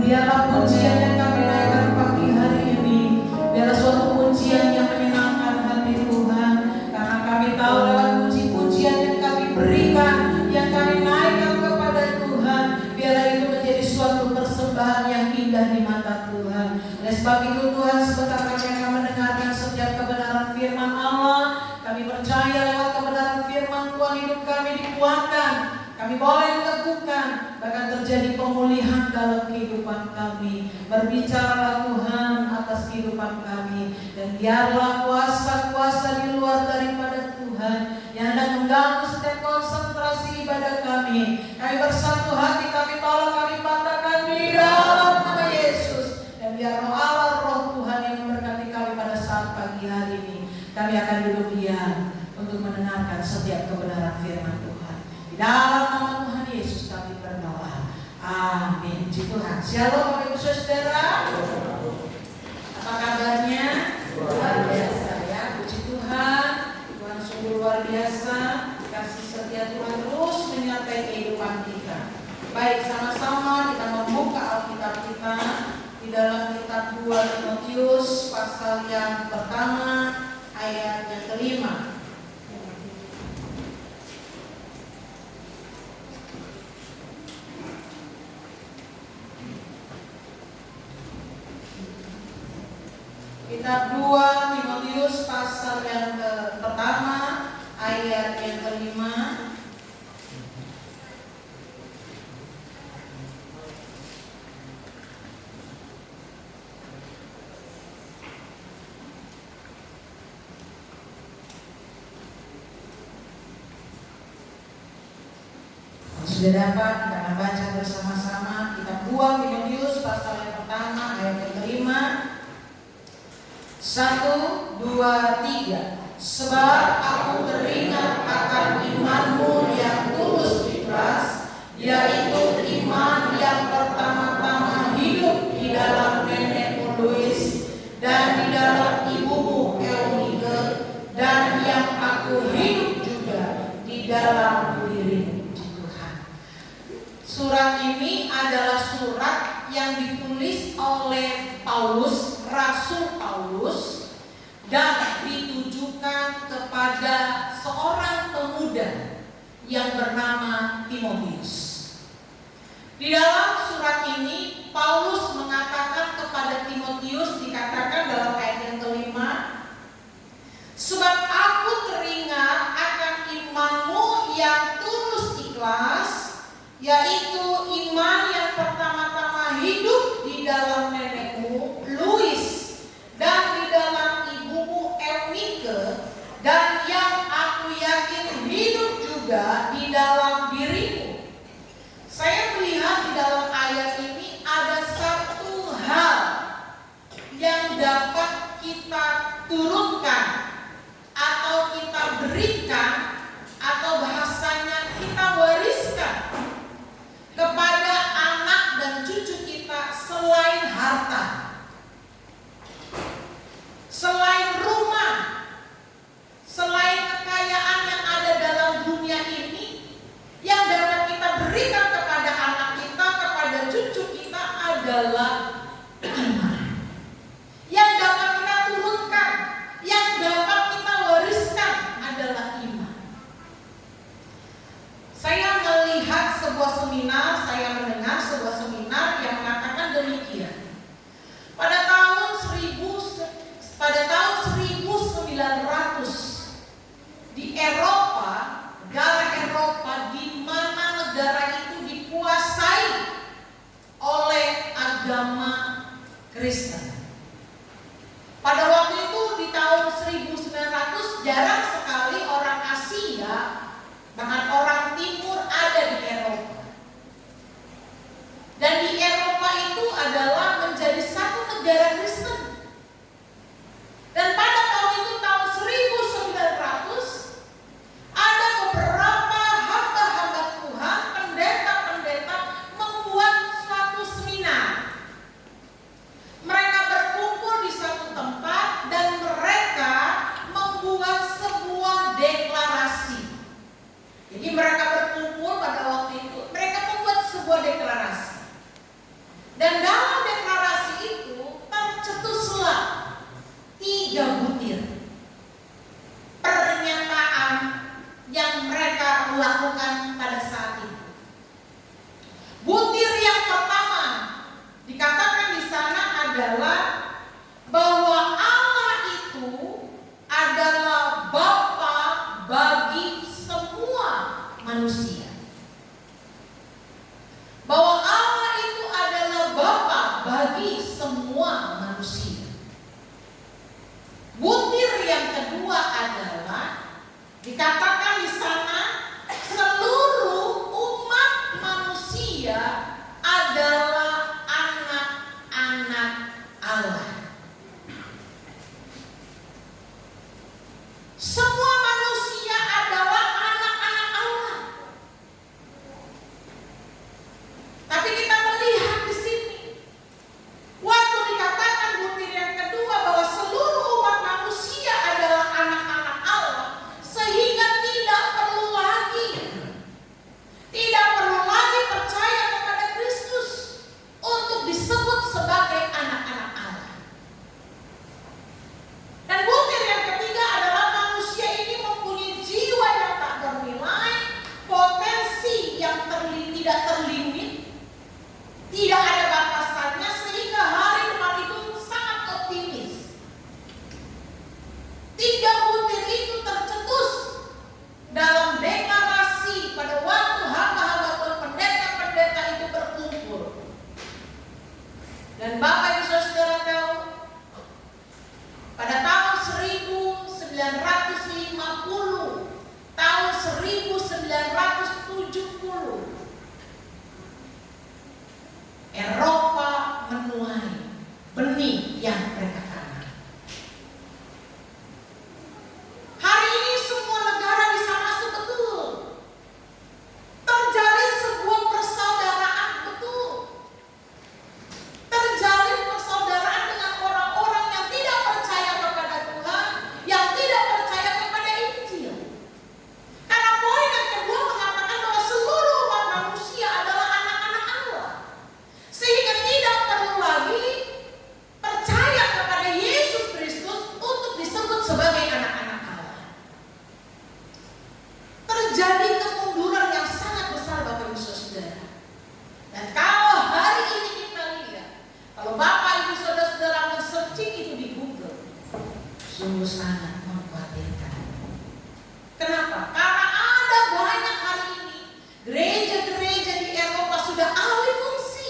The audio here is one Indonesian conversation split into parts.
biarlah pujian yang kami naikkan pagi hari ini, biarlah suatu pujian yang menyenangkan hati Tuhan, karena kami tahu lewat puji-pujian yang kami berikan, yang kami naikkan kepada Tuhan, biarlah itu menjadi suatu persembahan yang indah di mata Tuhan. Oleh sebab itu Tuhan, sebentar kami akan mendengarkan setiap kebenaran firman Allah. Kami percaya lewat kebenaran firman Tuhan hidup kami dikuatkan, kami boleh diteguhkan, bahkan terjadi pemulihan dalam kehidupan kami. Berbicaralah Tuhan atas kehidupan kami, dan biarlah kuasa-kuasa di luar daripada Tuhan yang hendak mengganggu setiap konsentrasi ibadah kami. Kami bersatu hati, kami tolak, kami patahkan di dalam nama Yesus. Dan biarlah Allah Roh Tuhan yang memberkati kami pada saat pagi hari ini. Kami akan duduk diam untuk mendengarkan setiap kebenaran firman Tuhan. Di dalam nama Tuhan Yesus kami berdoa. Amin. Puji Tuhan. Shalom Bapak Ibu Saudara. Apa kabarnya? Luar biasa ya. Puji Tuhan. Tuhan sungguh luar biasa. Kasih setia Tuhan terus menyertai kehidupan kita. Baik, sama-sama kita membuka Alkitab kita di dalam kitab 2 Timotius pasal yang pertama ayat yang kelima. Kitab 2 Timotius pasal yang pertama ayat yang kelima. Sudah dapat kita akan baca bersama-sama kitab 2 Timotius pasal yang pertama ayat yang kelima. 1, 2, 3. Sebab aku teringat akan imanmu yang tulus ikhlas, yaitu iman yang pertama-tama hidup di dalam nenekmu Lois dan di dalam ibumu Eunike, dan yang aku hidup juga di dalam dirimu. Surat ini adalah surat yang ditulis oleh Paulus, Rasul Paulus, dan ditujukan kepada seorang pemuda yang bernama Timotius. Di dalam surat ini Paulus mengatakan kepada Timotius, dikatakan dalam ayat yang kelima, sebab aku teringat akan imanmu yang tulus ikhlas, yaitu iman yang pertama-tama hidup di dalam nenekmu Lois dan di dalam ibumu Eunike, dan yang aku yakin hidup juga di dalam dirimu. Saya melihat di dalam ayat ini ada satu hal yang dapat kita turunkan atau kita berikan, atau bahasanya kita wariskan kepada anak dan cucu kita selain harta, selain rumah, selain kekayaan yang ada dalam dunia ini. Yang dapat kita berikan kepada anak kita, kepada cucu kita adalah iman. Yang dapat kita turunkan, yang dapat kita wariskan adalah iman. Saya melihat sebuah seminar, saya mendengar sebuah seminar yang mengatakan demikian. Pada tahun 1900 di Eropa, negara Eropa di mana negara itu dikuasai oleh agama Kristen. Pada waktu itu di tahun 1900 jarang sekali orang Asia, bahkan orang Timur ada di Eropa. Dan di Eropa itu adalah menjadi satu negara Kristen. Dan pada tahun itu, tahun 1900, ada beberapa hamba-hamba Tuhan, pendeta-pendeta membuat suatu seminar. Mereka adalah bahwa Allah itu adalah Bapa bagi semua manusia. Bahwa Allah itu adalah Bapa bagi semua manusia. Butir yang kedua adalah dikatakan di sana seluruh umat manusia adalah anak-anak Allah. Semua manusia adalah anak-anak Allah. Tapi kita melihat di sini, waktu dikatakan butir yang kedua bahwa seluruh umat manusia adalah anak-anak Allah, sehingga tidak perlu lagi percaya kepada Kristus untuk disebut sebagai anak-anak Allah. Dan butir yang ketiga adalah manusia ini mempunyai jiwa yang tak bernilai, potensi yang tidak terlimit, tidak ada batasannya, sehingga hari depan itu sangat optimis. Tiga butir itu tercetus dalam deklarasi pada waktu hamba-hamba Tuhan, pendeta-pendeta itu berkumpul. Dan Bapak Ibu Saudara tahu, pada tahun 1950, tahun 1970, Eropa menuai benih yang mereka tanam. Hari ini semua negara bisa masuk betul. Terjalin sebuah persaudaraan betul. Terjalin persaudaraan dengan orang-orang yang tidak percaya kepada Tuhan, yang tidak percaya kepada Injil. Karena poin yang kedua mengatakan bahwa seluruh umat manusia adalah anak-anak Allah. Sehingga tidak perlu lagi percaya kepada Yesus Kristus untuk disebut sebagai anak-anak Allah. Terjadi kemunduran yang sangat besar Bapak Ibu Saudara. Dan kalau hari ini kita lihat, kalau Bapak Ibu Saudara men-searching itu di Google, sungguh sangat mengkhawatirkan. Kenapa? Karena ada banyak hari ini gereja-gereja di Eropa sudah alih fungsi.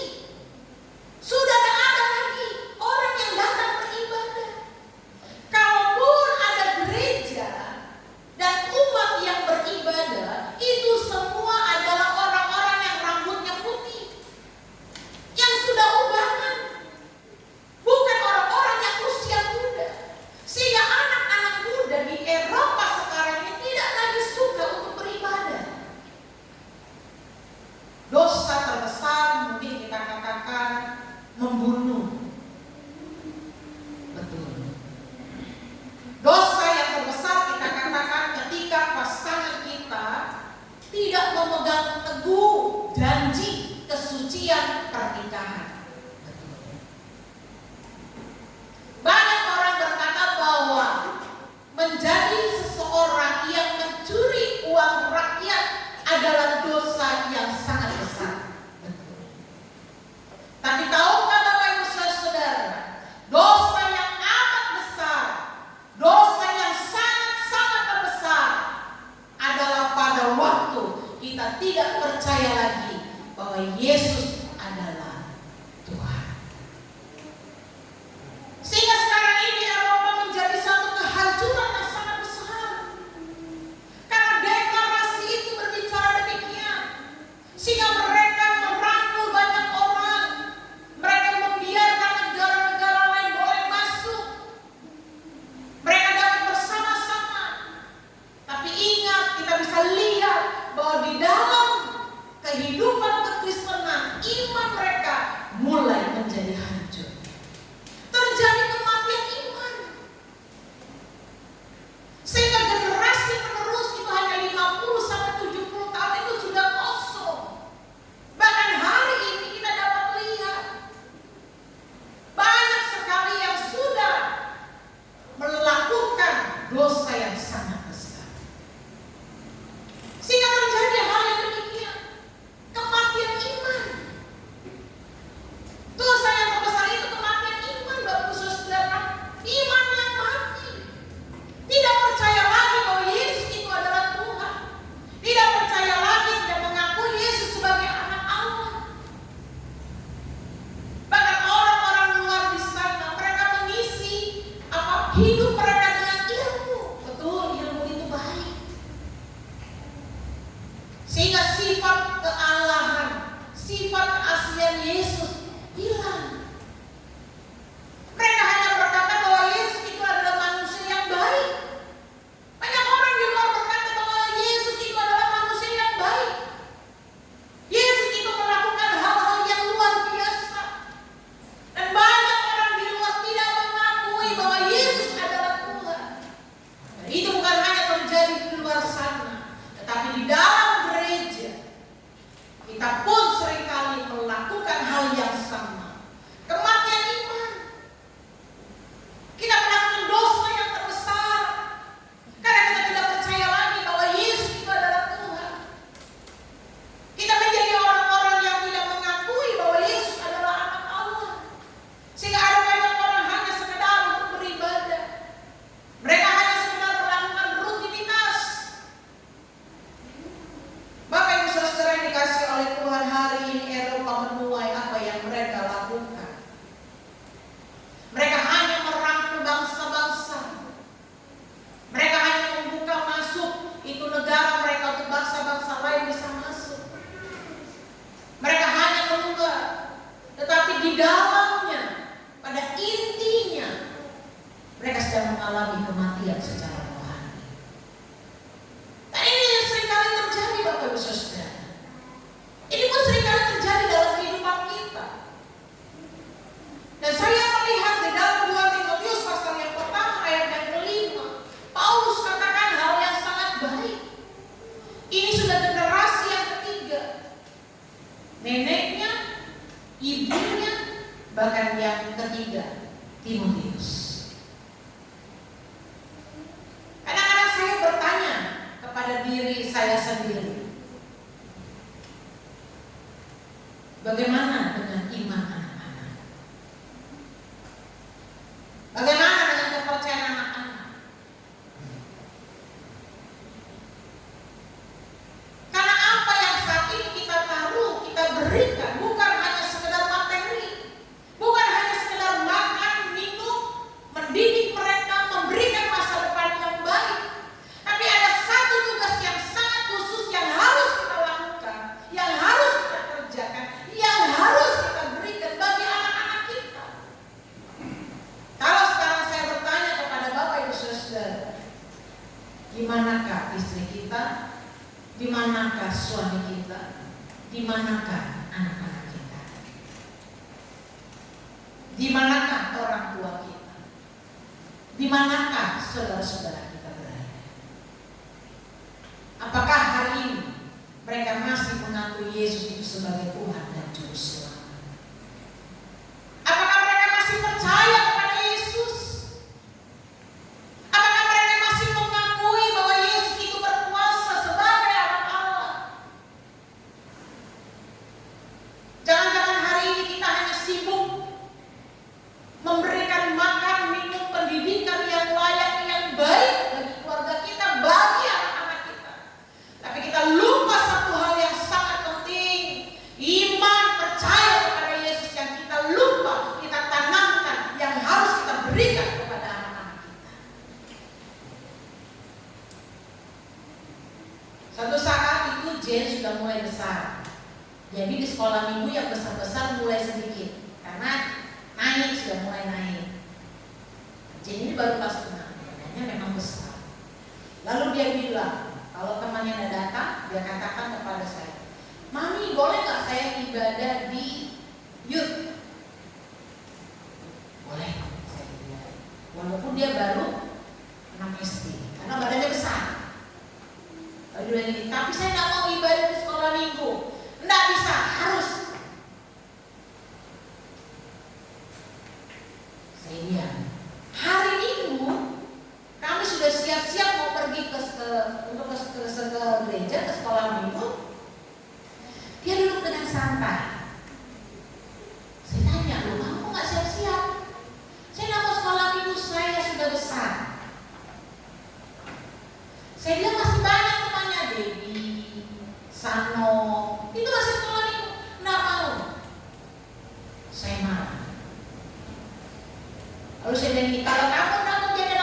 Sudah tidak ada lagi orang yang datang beribadah. Kalaupun ada gereja dan umat yang beribadah, itu semua adalah orang-orang yang rambutnya putih, yang sudah ubahan, bukan orang-orang yang usia muda. Sehingga anak-anak hidup mereka dengan ilmu. Betul, ilmu itu baik. Sehingga sifat kealahan, sifat keaslian Yesus hilang. Mereka hanya berkata bahwa Yesus itu adalah manusia yang baik. Banyak orang di luar berkata bahwa Yesus itu adalah manusia yang baik. Yesus itu melakukan hal-hal yang luar biasa. Dan banyak orang di luar tidak mengakui bahwa Yesus adalah Tuhan. Dan itu bukan hanya terjadi di luar sana, tetapi di dalam gereja kita pun seringkali melakukan hal yang sama. Kematian iman. Kita melakukan dosa yang terbesar karena kita tidak percaya lagi bahwa Yesus itu adalah Tuhan. Kita menjadi orang-orang yang tidak mengakui bahwa Yesus adalah anak Allah. Sehingga ada banyak orang hanya sekedar untuk beribadah. Mereka hanya sekedar melakukan rutinitas. Bapak Ibu Saudara yang dikasihi oleh Tuhan, hari ini Eropa menuai apa yang mereka lakukan. Mereka hanya merangkul bangsa-bangsa. Mereka hanya membuka masuk itu negara mereka untuk bangsa-bangsa lain bisa masuk. Mereka hanya membuka, tetapi di dalamnya, pada intinya, mereka sedang mengalami kematian secara rohani. Dan ini yang seringkali terjadi, Bapak Ibu Saudara. Ini pun seringkali terjadi dalam kehidupan kita. Dan saya melihat di dalam 2 Timotius pasal yang pertama ayat yang kelima, Paulus katakan hal yang sangat baik. Ini sudah generasi yang ketiga. Neneknya, ibunya, bahkan yang ketiga, Timotius. Kadang-kadang saya bertanya kepada diri saya sendiri, bagaimana dengan iman anak-anak? Bagaimana dengan kepercayaan anak-anak? Karena apa yang saat ini kita taruh, kita berikan, bukan hanya sekedar materi, bukan hanya sekedar makan, minum, mendidik mereka, memberikan masa depan yang baik, tapi ada satu tugas yang sangat khusus yang harus kita lakukan, yang harus kita kerjakan, yang harus kita berikan bagi anak-anak kita. Kalau sekarang saya bertanya kepada Bapak Ibu Saudara, di manakah istri kita? Di manakah suami kita? Di manakah anak-anak kita? Di manakah orang tua kita? Di manakah saudara-saudara kita berada? Apakah hari ini mereka masih mengakui Yesus itu sebagai Tuhan dan Juru Selamat? Apakah mereka masih percaya kepada Yesus? Apakah mereka masih mengakui bahwa Yesus itu berkuasa sebagai anak Allah? Jangan-jangan hari ini kita hanya sibuk memberikan makan, minum, pendidikan yang layak, yang baik bagi keluarga kita, bagi anak-anak kita. Tapi kita lupa satu hal yang sangat penting, iman percaya kepada Yesus yang kita lupa kita tanamkan, yang harus kita berikan kepada anak-anak kita. Suatu saat itu Jane sudah mulai besar. Jadi di sekolah minggu yang besar-besar mulai sedikit, karena naik, sudah mulai naik. Jane ini baru kelas 6, badannya memang besar. Lalu dia bilang, kalau temannya ada datang, dia katakan kepada saya, "Mami, boleh nggak saya ibadah di youth?" Boleh, saya bilang. Walaupun dia baru 6 SD, karena badannya besar. Lalu dia bilang, "Tapi saya nggak mau ibadah di sekolah minggu." "Nggak bisa, harus." Saya bilang, "Hari Minggu kami sudah siap-siap mau pergi ke gereja, ke sekolah minggu." Dia duduk dengan santai. Saya tanya, "Lu kamu nggak siap-siap?" "Saya nggak mau sekolah minggu, saya sudah besar." Saya bilang, "Masih banyak temannya, Debbie, Sano, itu masih sekolah minggu." "Nggak mau." Saya marah. Lalu saya bilang, "Kalau kamu nggak mau jadi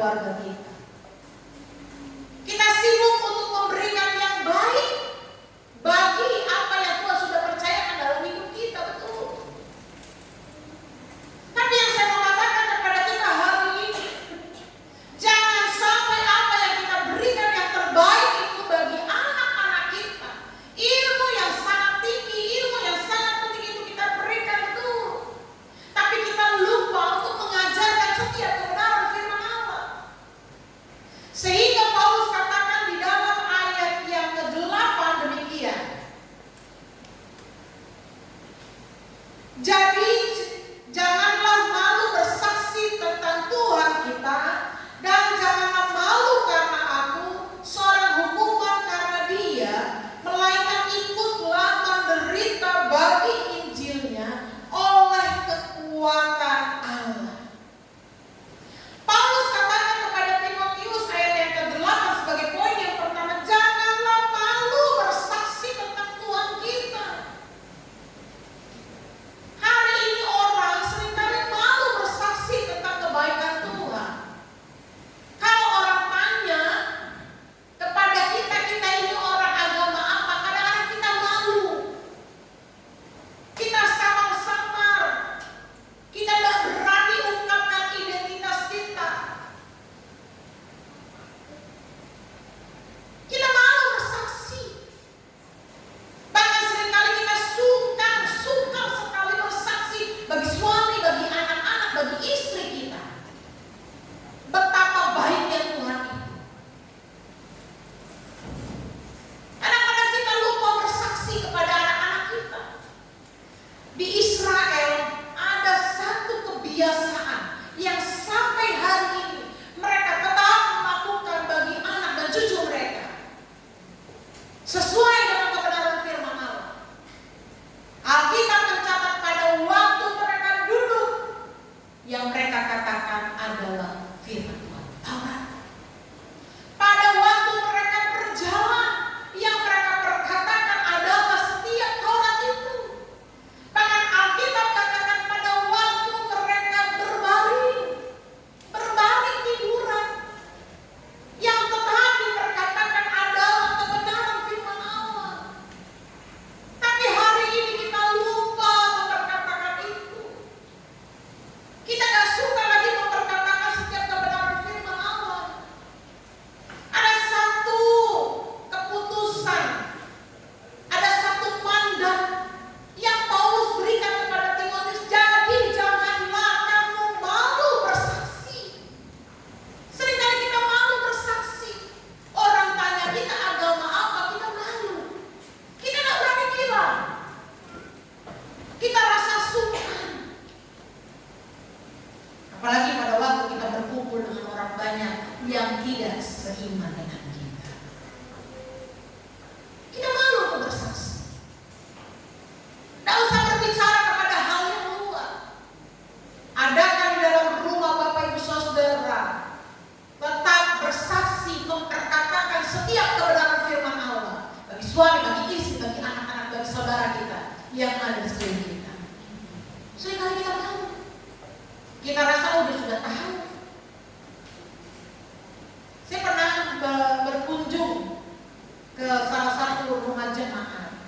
keluarga kita. Kita sibuk untuk memberikan yang baik bagi apa yang Tuhan sudah percayakan dalam hidup kita, betul. Tapi yang saya mau katakan kepada kita hari ini, jangan sampai apa yang kita berikan yang terbaik itu bagi anak-anak kita, ilmu yang sangat tinggi, ilmu yang sangat penting itu kita berikan, betul. Tapi kita lupa untuk mengajarkan setiap kebenaran firman Allah. Sehingga Paulus katakan di dalam ayat yang ke-8 demikian. Jadi janganlah malu bersaksi tentang Tuhan kita, dan janganlah malu karena aku seorang hukuman karena dia, melainkan ikutlah menderita bagi Injilnya oleh kekuatan Allah. Paulus katakan kepada Timotius ayat yang ke-8 sebagai poin yang pertama, janganlah malu bersaksi tentang Tuhan kita. Hari ini orang seringkali malu bersaksi tentang kebaikan Tuhan. Kalau orang tanya kepada kita ini orang agama apa, kadang-kadang kita malu. Kita samar-samar. Kita tidak berani ungkapkan identitas kita. Kita malu bersaksi. Bahkan seringkali kita sungkan sekali bersaksi bagi suami, bagi anak-anak, bagi istri kita. Betapa baiknya Tuhan itu. Kadang-kadang kita lupa bersaksi kepada anak-anak kita. Di Israel ada satu kebiasaan yang sampai hari ini mereka tetap melakukan bagi anak dan cucu mereka. Sesuai dengan kebenaran firman Allah. Alkitab mencatat pada waktu mereka duduk, yang mereka katakan adalah firman Tuhan, Taurat. Pada waktu mereka berjalan, yang mereka perkatakan adalah setiap Taurat itu. Bahkan Alkitab katakan pada waktu mereka berbaring tiduran, yang tetap diperkatakan adalah kebenaran firman Allah. Tapi hari ini kita lupa memperkatakan itu. Kita gak suka lagi memperkatakan setiap kebenaran firman Allah. Ada satu keputusan, ada satu mandat yang Paulus berikan kepada Timotius. Jadi janganlah kamu malu bersaksi. Seringkali kita malu bersaksi. Orang tanya kita agama apa, kita malu. Kita tidak berani bilang. Kita rasa sungkan. Apalagi pada waktu kita berkumpul dengan orang banyak yang tidak seiman dengan kita. Kita malu untuk bersaksi. Tidak usah berbicara kepada hal yang luar. Adakah di dalam rumah Bapak Ibu Saudara tetap bersaksi memperkatakan setiap kebenaran firman Allah bagi suami, bagi istri, bagi anak-anak, bagi saudara kita yang ada di sekeliling kita? Seringkali kita malu. Kita rasa sudah tahu. Saya pernah berkunjung ke salah satu rumah jemaat,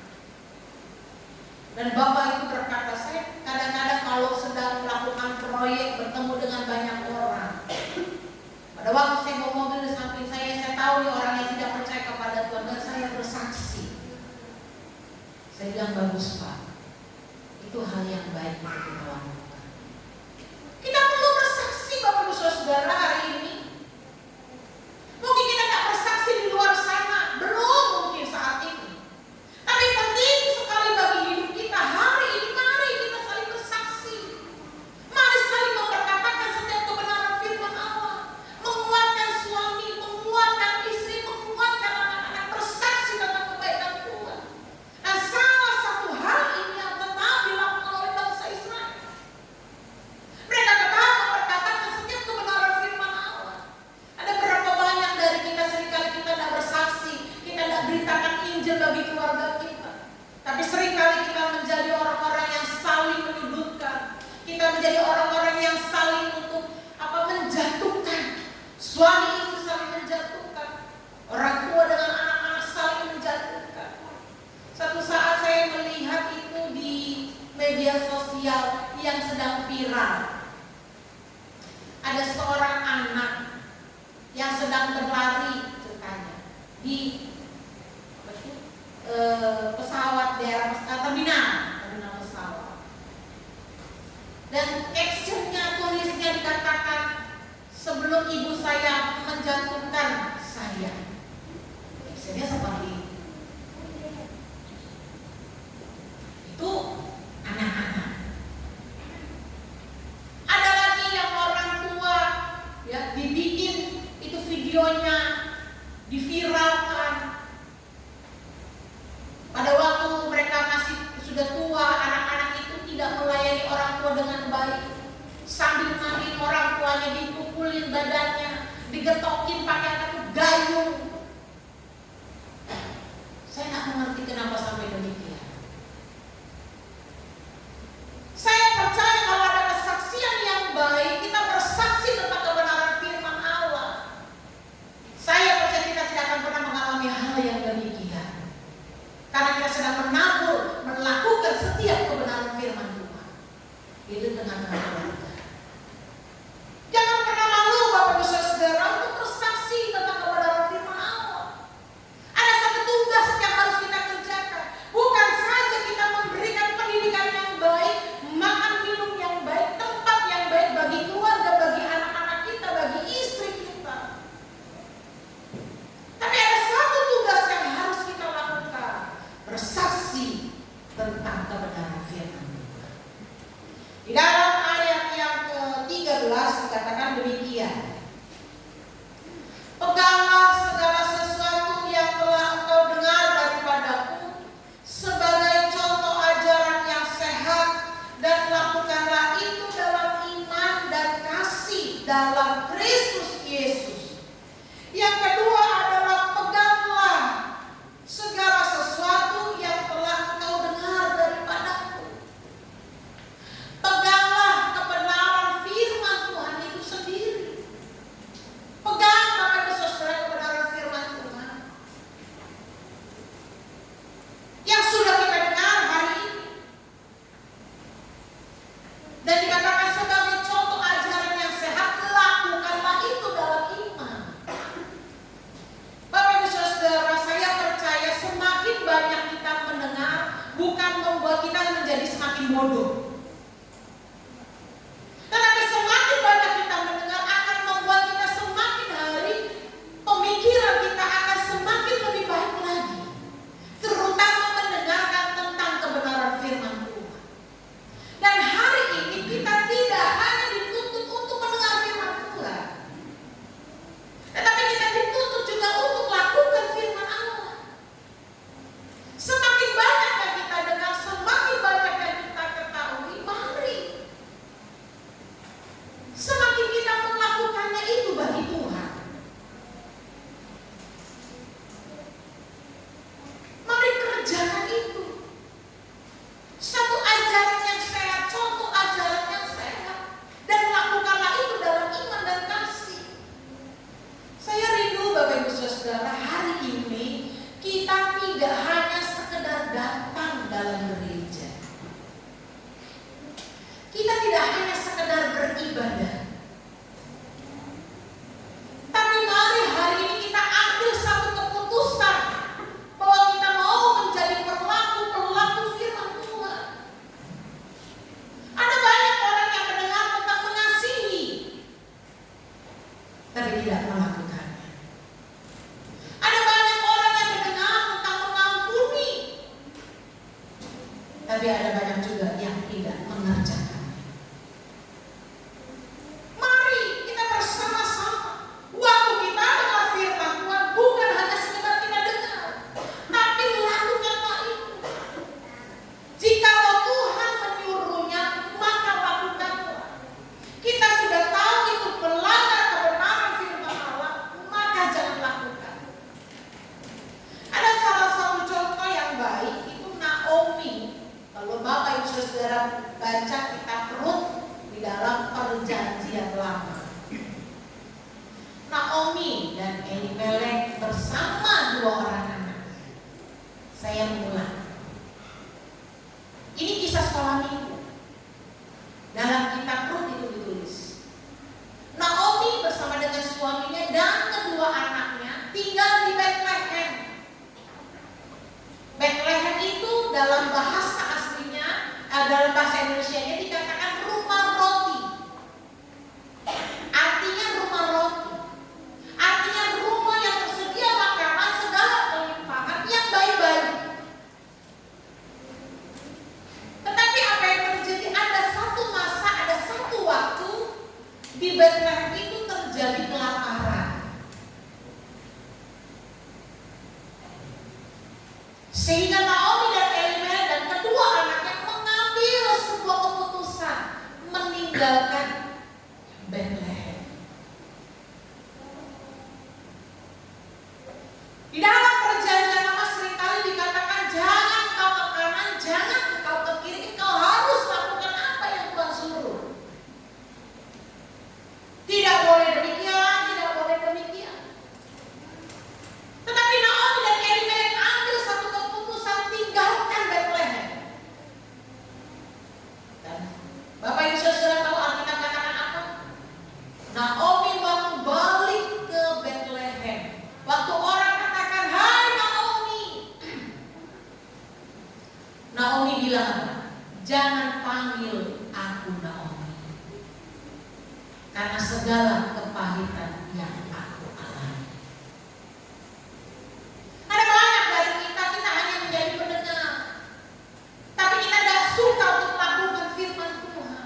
dan Bapak itu berkata, saya kadang-kadang kalau sedang melakukan proyek bertemu dengan banyak orang. Pada waktu saya bawa mobil di samping saya tahu nih orang yang tidak percaya kepada Tuhan, dan saya bersaksi. Saya bilang, bagus Pak, itu hal yang baik untuk kita lakukan. Kita perlu bersaksi Bapak Ibu Saudara hari ini. Mungkin kita tidak bersaksi di luar sana, belum mungkin saat ini. Tapi penting sekali bagi hidup kita hari ini. Mari kita saling bersaksi. Mari saling memperkatakan setiap kebenaran firman Allah. Menguatkan suami, menguatkan istri, menguatkan anak-anak, bersaksi tentang kebaikan Tuhan. Dan salah satu hal ini yang tetap dilakukan oleh bangsa Israel. Mereka tetap memperkatakan setiap kebenaran firman Suami istri saling menjatuhkan, orang tua dengan anak-anak saling menjatuhkan. Satu saat saya melihat itu di media sosial yang sedang viral. Ada seorang anak yang sedang berlari ceritanya di pesawat daerah terminal pesawat. Dan captionnya, tulisnya dikatakan, sebelum ibu saya menjatuhkan saya. Captionnya seperti itu. Anak-anak. Ada lagi yang orang tua ya dibikin itu videonya, diviralkan. Pada waktu mereka masih sudah tua, anak-anak itu tidak melayani orang tua dengan baik. Sambil mandiin orang tuanya, dipukulin badannya, digetokin pakai gayung. Saya tidak mengerti kenapa sampai demikian. Saya percaya kalau ada kesaksian yang baik, kita bersaksi tentang kebenaran firman Allah. Saya percaya kita tidak akan pernah mengalami hal yang demikian. Karena kita sedang menabur, melakukan setiap kebenaran firman Tuhan. Itu dengan keluarga. Jangan pernah malu Bapak Ibu Saudara untuk bersaksi tentang kebenaran firman Allah. Ada satu tugas yang harus kita kerjakan. Bukan saja kita memberikan pendidikan yang baik, makan minum yang baik, tempat yang baik bagi keluarga, bagi anak-anak kita, bagi istri kita. Tapi ada satu tugas yang harus kita lakukan. Bersaksi tentang kebenaran firman Tuhan. Di dalam ayat yang ke-13 dikatakan demikian. Peganglah segala sesuatu yang telah engkau dengar daripadaku sebagai contoh ajaran yang sehat, dan lakukanlah itu dalam iman dan kasih dalam Kristus Yesus. Yang kedua adalah peganglah segala sesuatu yang telah engkau dengar daripadaku. Peganglah kebenaran firman Tuhan itu sendiri. Pegang Bapak Ibu Saudara kebenaran firman Tuhan yang sudah kita dengar hari ini. Dan dikatakan sebagai contoh ajaran yang sehat, lakukanlah itu dalam iman. Bapak Ibu Saudara, saya percaya semakin banyak kita mendengar bukan membuat kita menjadi semakin bodoh. Tetapi semakin banyak kita mendengar akan membuat kita semakin hari pemikiran kita akan semakin lebih baik lagi. Terutama mendengarkan tentang kebenaran firman Tuhan. Dan hari ini kita tidak hanya dituntut untuk mendengar firman Tuhan, tetapi kita dituntut juga untuk lakukan firman Allah. Semakin banyak yang kita dengar, semakin banyak yang kita ketahui, mari semakin kita melakukannya itu bagi Tuhan. Mari kerjakan itu. Satu ajaran yang sehat, contoh ajaran yang sehat, dan lakukanlah itu dalam iman dan kasih. Saya rindu Bapak Ibu Saudara, hari ini kita tidak hanya sekedar datang dalam gereja. Kita tidak hanya sekedar beribadah. Tapi mari hari ini kita ambil satu keputusan bahwa kita mau menjadi pelaku firman Tuhan. Ada banyak orang yang mendengar tentang mengasihi, tapi tidak melakukannya. Ada banyak orang yang mendengar tentang mengampuni, tapi ada banyak juga yang tidak mengerjakan. Mari kita bersama-sama. Waktu kita dengar firman Tuhan bukan hanya sekedar kita dengar, tapi lakukanlah itu. Jikalau Tuhan menyuruhnya, maka lakukanlah. Kita sudah tahu itu melanggar kebenaran firman Allah, maka jangan lakukan. Ada salah satu contoh yang baik, itu Naomi. Kalau Naomi dan Elimelek bersama 2 orang anak. Saya mengulang. Ini kisah sekolah minggu. Dalam kitab Rut itu ditulis. Naomi bersama dengan suaminya dan kedua anaknya tinggal di Bethlehem. Bethlehem itu dalam bahasa aslinya, dalam bahasa Indonesianya dikatakan rumah roti. Artinya rumah roti. Artinya rumah yang tersedia makanan segala kelimpahan yang baik-baik. Tetapi apa yang terjadi? Ada satu masa, ada satu waktu di Bethlehem itu terjadi kelaparan. Sehingga Naomi dan Elimelek dan kedua anaknya mengambil sebuah keputusan meninggalkan Bethlehem. Di dalam perjanjian lama seringkali dikatakan jangan kau ke kanan, jangan kau ke kiri, kau harus lakukan apa yang Tuhan suruh. Tidak boleh demikian, tidak boleh demikian. Tetapi Naomi dan Elimelek ambil satu keputusan tinggalkan Bethlehem. Dan Bapak Ibu Saudara tahu Alkitab katakan apa? Naomi waktu balik ke Bethlehem, waktu orang katakan, "Hai Naomi," Naomi bilang apa? "Jangan panggil aku Naomi, karena segala kepahitan yang aku alami." Ada banyak dari kita hanya menjadi pendengar, tapi kita tidak suka untuk melakukan firman Tuhan.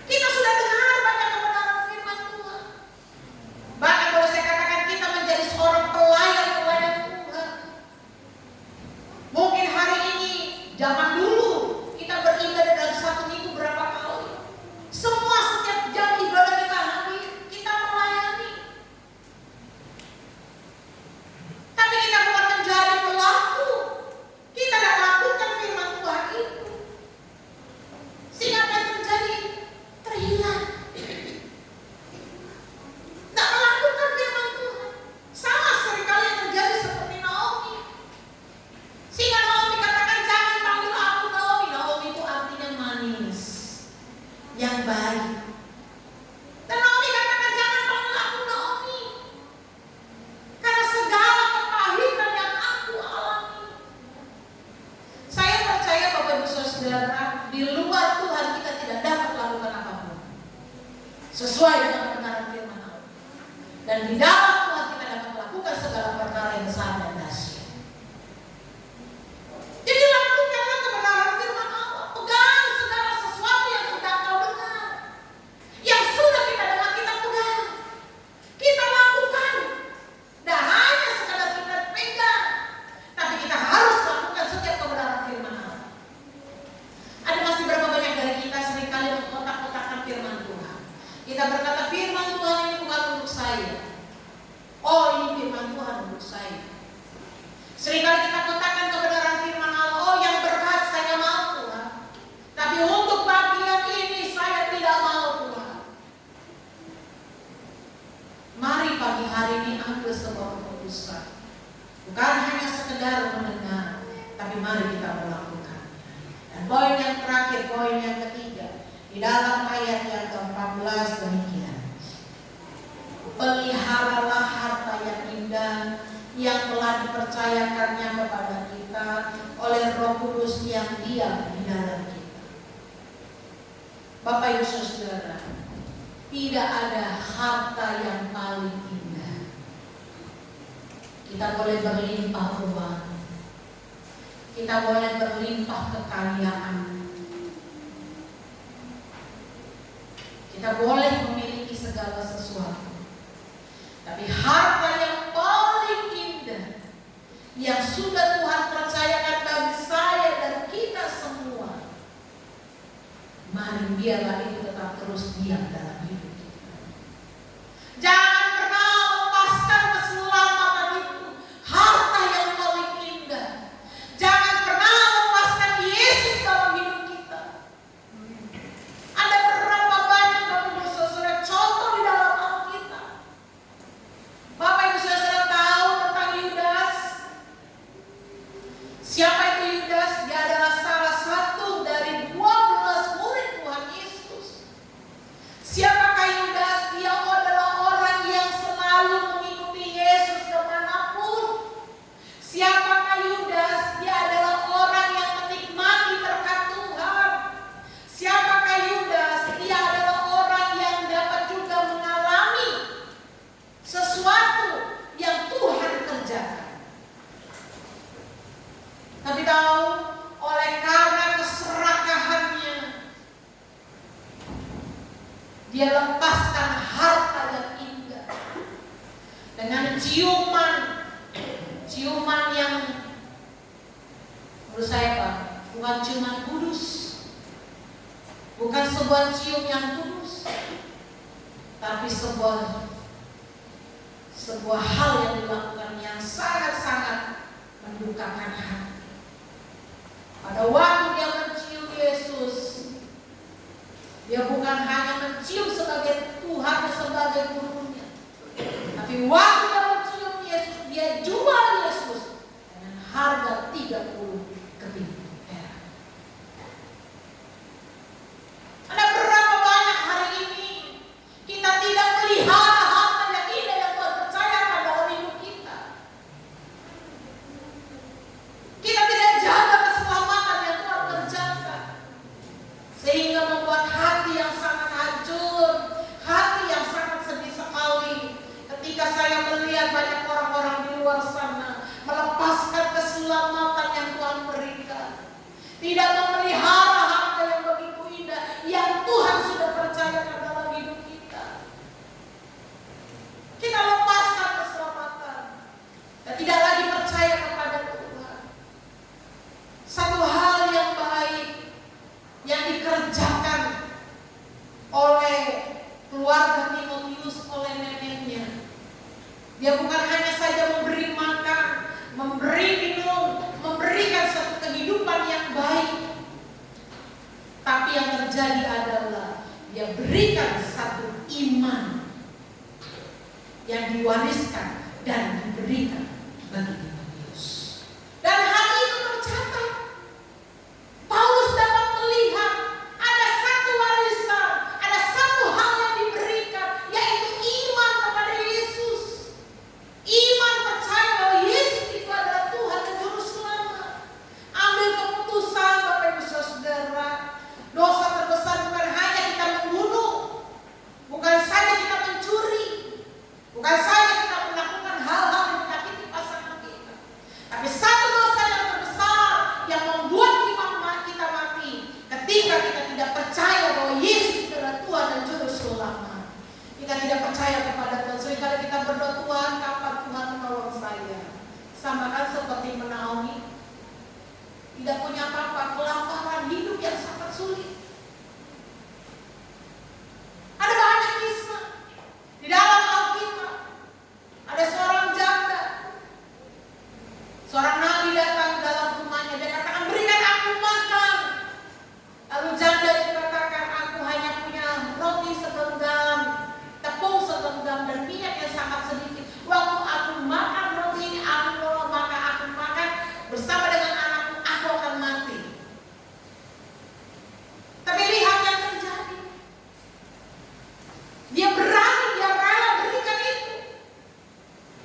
Kita sudah dengar banyak kebenaran firman Tuhan. Bahkan kalau saya katakan kita menjadi seorang pelayan Tuhan. Mungkin hari ini, zaman dulu kita beribadah dalam satu minggu berapa kali. Semua setiap jam ibadah kita habis, kita melayani. Tapi kita bukan menjadi pelaku. Kita tidak melakukan firman Tuhan itu. Sehingga apa yang terjadi? Terhilang. Tidak melakukan firman Tuhan. Sama seringkali yang terjadi seperti Naomi. Sehingga Naomi katakan jangan panggil aku Naomi. Naomi itu artinya manis, yang baik. Dan Naomi katakan jangan panggil aku Naomi, karena segala kepahitan yang aku alami. Saya percaya Bapak Ibu Saudara, di luar Tuhan kita tidak dapat melakukan apapun sesuai dengan kebenaran firman Allah. Dan di dalam Tuhan kita dapat melakukan segala perkara yang besar dan dahsyat. Jadi lakukanlah kebenaran firman Allah. Pegang segala sesuatu yang sudah kau dengar, yang sudah kita dengar, kita pegang, kita lakukan. Dan hanya sekadar kita pegang, tapi kita harus lakukan setiap kebenaran firman Allah. Ada masih berapa banyak dari kita seringkali mengkotak-kotakkan firman Tuhan. Kita berkata firman Tuhan ini bukan untuk saya. Oh, ini firman Tuhan untuk saya. Seringkali kita kotakkan kebenaran firman Allah. Oh, yang berkat saya mau Tuhan, tapi untuk bagian ini saya tidak mau Tuhan. Mari pagi hari ini ambil sebuah keputusan. Bukan hanya sekedar mendengar, tapi mari kita melakukan. Dan poin yang terakhir, poin yang ketiga, di dalam ayat yang ke-14 demikian. Peliharalah harta yang indah yang telah dipercayakannya kepada kita oleh Roh Kudus yang diam di dalam kita. Bapak Ibu Saudara, tidak ada harta yang paling indah. Kita boleh berlimpah uang, kita boleh berlimpah kekayaan, kita boleh memiliki segala sesuatu. Tapi harta yang paling indah yang sudah Tuhan percayakan bagi saya dan kita semua, mari biarlah itu tetap terus diam dalam hidup kita. Jangan pernah lepaskan keselamatan itu, harta yang paling indah. Jangan pernah lepaskan Yesus dalam hidup kita. Ada berapa banyak Bapak Ibu Saudara contoh di dalam Alkitab ciuman yang menurut saya Pak, bukan ciuman kudus, bukan sebuah cium yang tulus, tapi sebuah hal yang dilakukan yang sangat-sangat mendukakan hati. Pada waktu dia mencium Yesus, dia bukan hanya mencium sebagai Tuhan dan sebagai gurunya, tapi waktu dia mencium Yesus, dia jual Yesus dengan harga 30 keping perak. Ada berapa banyak hari ini kita tidak melihara harta yang indah yang Tuhan percayakan dalam hidup kita. Kita tidak jaga keselamatan yang Tuhan kerjakan, sehingga membuat hati yang sangat hancur, hati yang sangat sedih sekali ketika saya melihat banyak orang-orang di luar sana melepaskan keselamatan yang Tuhan berikan, tidak memelihara harta yang begitu indah yang Tuhan sudah percayakan dalam hidup kita. Kita lepaskan keselamatan dan tidak lagi percaya kepada Tuhan. Satu hal yang baik yang dikerjakan oleh keluarga Timotius, oleh neneknya, dia bukan hanya saja memberi makan, memberi minum, memberikan satu kehidupan yang baik, tapi yang terjadi adalah dia berikan satu iman yang diwariskan dan diberikan bagi Timotius. Dan hal itu tercatat. Paulus dapat melihat ada satu warisan, ada satu hal yang diberikan, yaitu iman kepada Yesus. Iman percaya bahwa Yesus itu adalah Tuhan dan Juru Selamat. Ambil keputusan Bapak Ibu Saudara. Dosa terbesar bukan hanya kita membunuh, bukan saja kita mencuri, bukan saja kita melakukan hal-hal yang menyakiti pasangan kita, tapi satu dosa yang terbesar yang membuat kita mati ketika kita tidak percaya bahwa Yesus adalah Tuhan dan Juru Selamat. Kita tidak percaya kepada Tuhan. Seringkali kita berdoa, Tuhan, kapan Tuhan menolong saya? Sama kan seperti Naomi, tidak punya apa-apa, kelaparan, hidup yang sangat sulit. Ada banyak kisah di dalam Alkitab. Ada seorang janda, seorang nabi datang dalam rumahnya. Dia katakan, berikan aku makan. Lalu janda itu katakan, aku hanya punya roti segenggam, tepung segenggam, dan minyak yang sangat sedikit. Waktu aku makan roti ini, maka aku makan bersama dengan anakku, aku akan mati. Tapi lihat yang terjadi. Dia berani, dia rela berikan itu.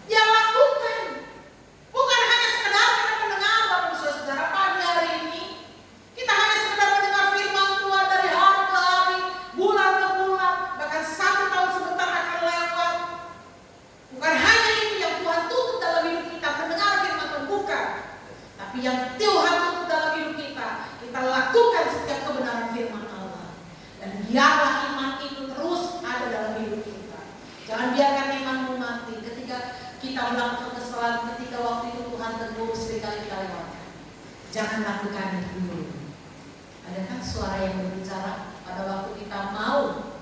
Dia lakukan. Bukan hanya sekedar kita mendengar, Bapak Ibu Saudara, pagi hari ini kita hanya sekedar mendengar firman Tuhan dari hari ke hari, bulan ke bulan, bahkan 1 tahun sebentar akan lewat. Bukan hanya itu yang Tuhan tuntut dalam hidup kita, mendengar firman Tuhan, bukan. Tapi yang Tuhan tuntut dalam hidup kita, kita lakukan setiap kebenaran firman Allah. Dan biarlah iman itu terus ada dalam hidup kita. Jangan biarkan imanmu mati ketika kita melakukan kesalahan, ketika waktu itu Tuhan tegur sekali kita lewatkan. Jangan lakukan itu dulu. Ada kan suara yang berbicara pada waktu kita mau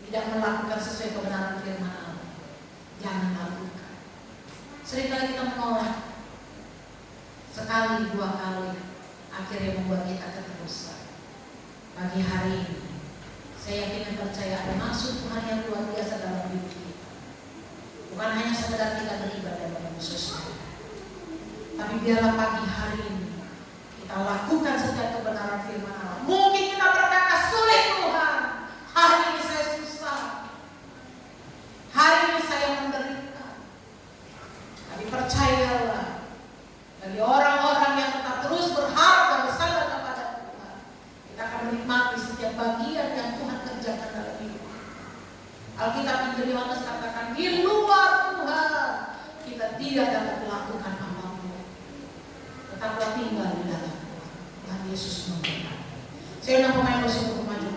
tidak melakukan sesuai kebenaran firman Allah. Jangan lakukan. Seringkali kita menolak, sekali, 2 kali, akhirnya membuat kita keterusan. Pagi hari ini saya yakin dan percaya ada maksud Tuhan yang luar biasa dalam hidup kita. Bukan hanya sekedar kita beribadah dalam Yesus, tapi biarlah pagi hari ini kita lakukan setiap kebenaran firman Allah. Mungkin kita berkata, sulit Tuhan, hari ini saya susah, hari ini saya menderita. Tapi percayalah, bagi orang-orang yang tetap terus berharap dan bersandar kepada Tuhan, kita akan menikmati setiap bagian yang Tuhan kerjakan dalam hidup. Alkitab Injil Yohanes katakan, di luar Tuhan kita tidak dapat melakukan apapun. Tetaplah tinggal di dalam Tuhan. Tuhan Yesus memberkati. Saya undang pemain musik untuk maju.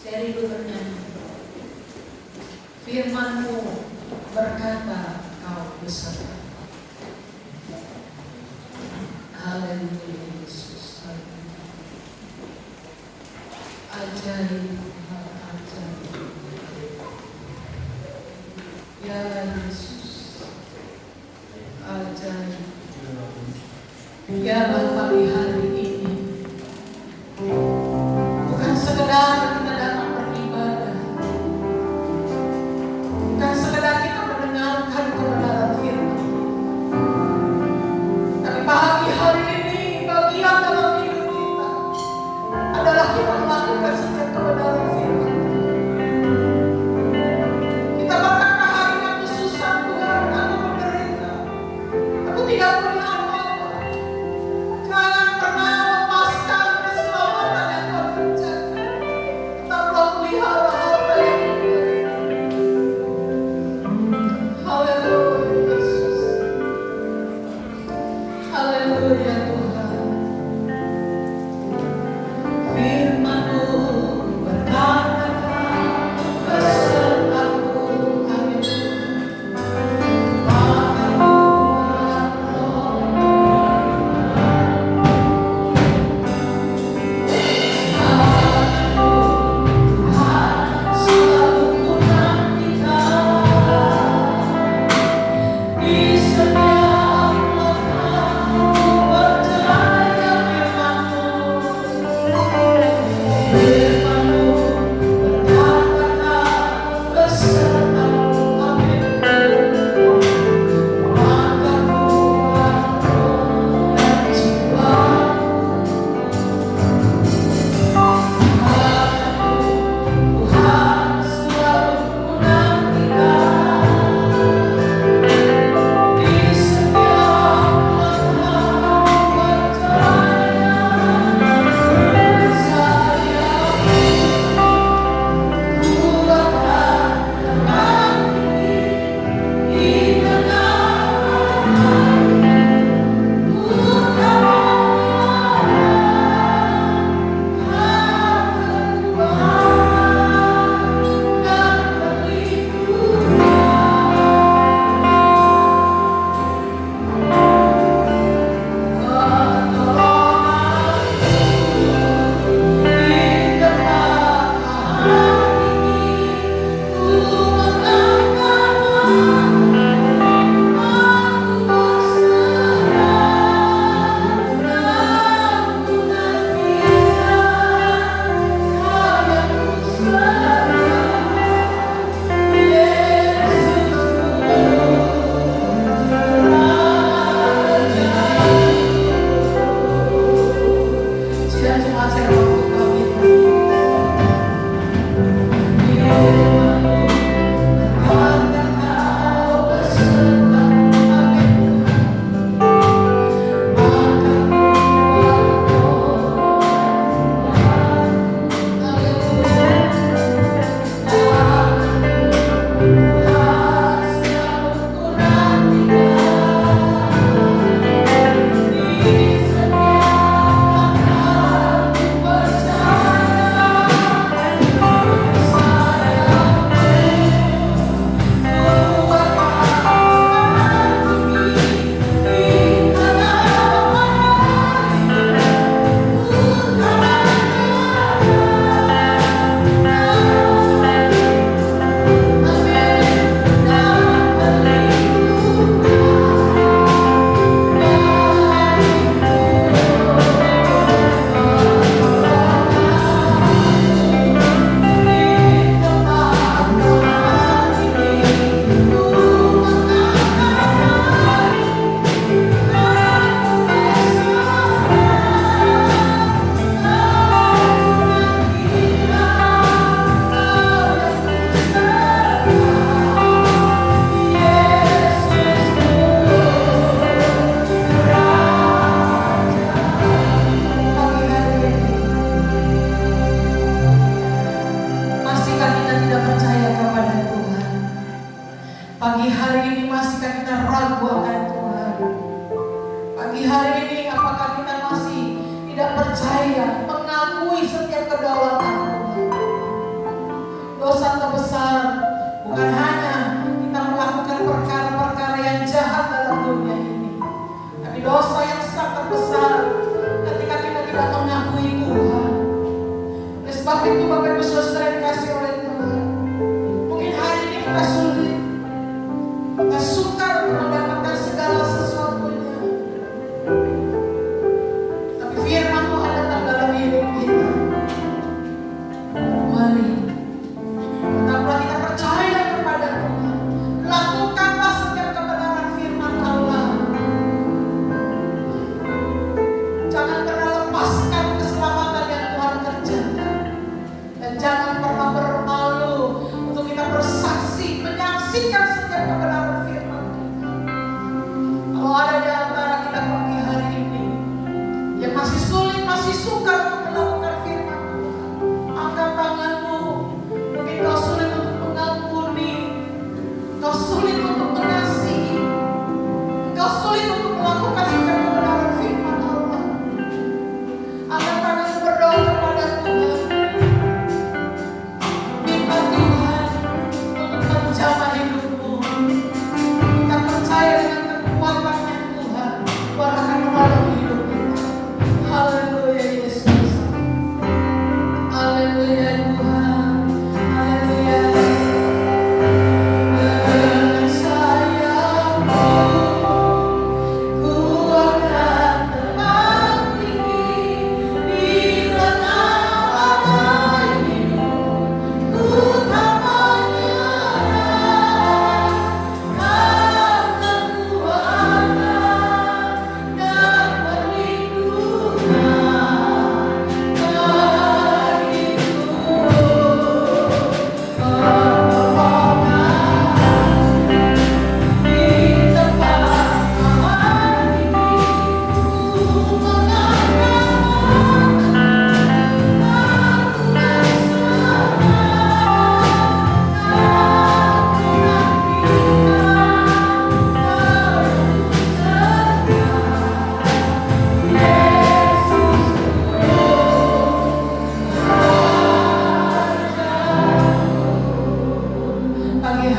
Saya rindu bernyanyi. Firman-Mu berkata Kau besar. Haleluya Yesus. Ajaib, ajaib. Ya Yesus, ajaib. Biarlah pagi hari ini bukan sekedar kita datang beribadah, bukan sekedar kita mendengarkan kebenaran firman, tapi pagi hari ini bagian dalam hidup kita adalah kita melakukan setiap kebenaran firman. Kita berkata hari yang susah, Tuhan, aku menderita, aku tidak punya apa-apa. Jangan pernah lepaskan keselamatan yang Kau kerjakan. Tetaplah pelihara hamba yang baik. Haleluya Yesus. Haleluya Tuhan. Firman-Mu berkata besertaku, amin. Selalu ku nantikan di setiap langkah ku percaya firman-Mu. Firman-Mu berkata besertaku, amin. Maka kuat roh dan jiwaku. Tuhan selalu ku nantikan di setiap langkah ku percaya. Saya ku akan menanti di tengah ku tak tidak cuma saya waktu kami berkata Kau besertaku, amin. Maka kuat roh, haleluya. Tuhan selalu ku nantikan di setiap langkah ku percaya. Masihkah kita tidak percaya kepada Tuhan? Pagi hari ini masihkah kita ragu akan Tuhan? Pagi hari ini apakah kita masih tidak percaya, mengakui setiap kedaulatan Tuhan? Dosa terbesar bukan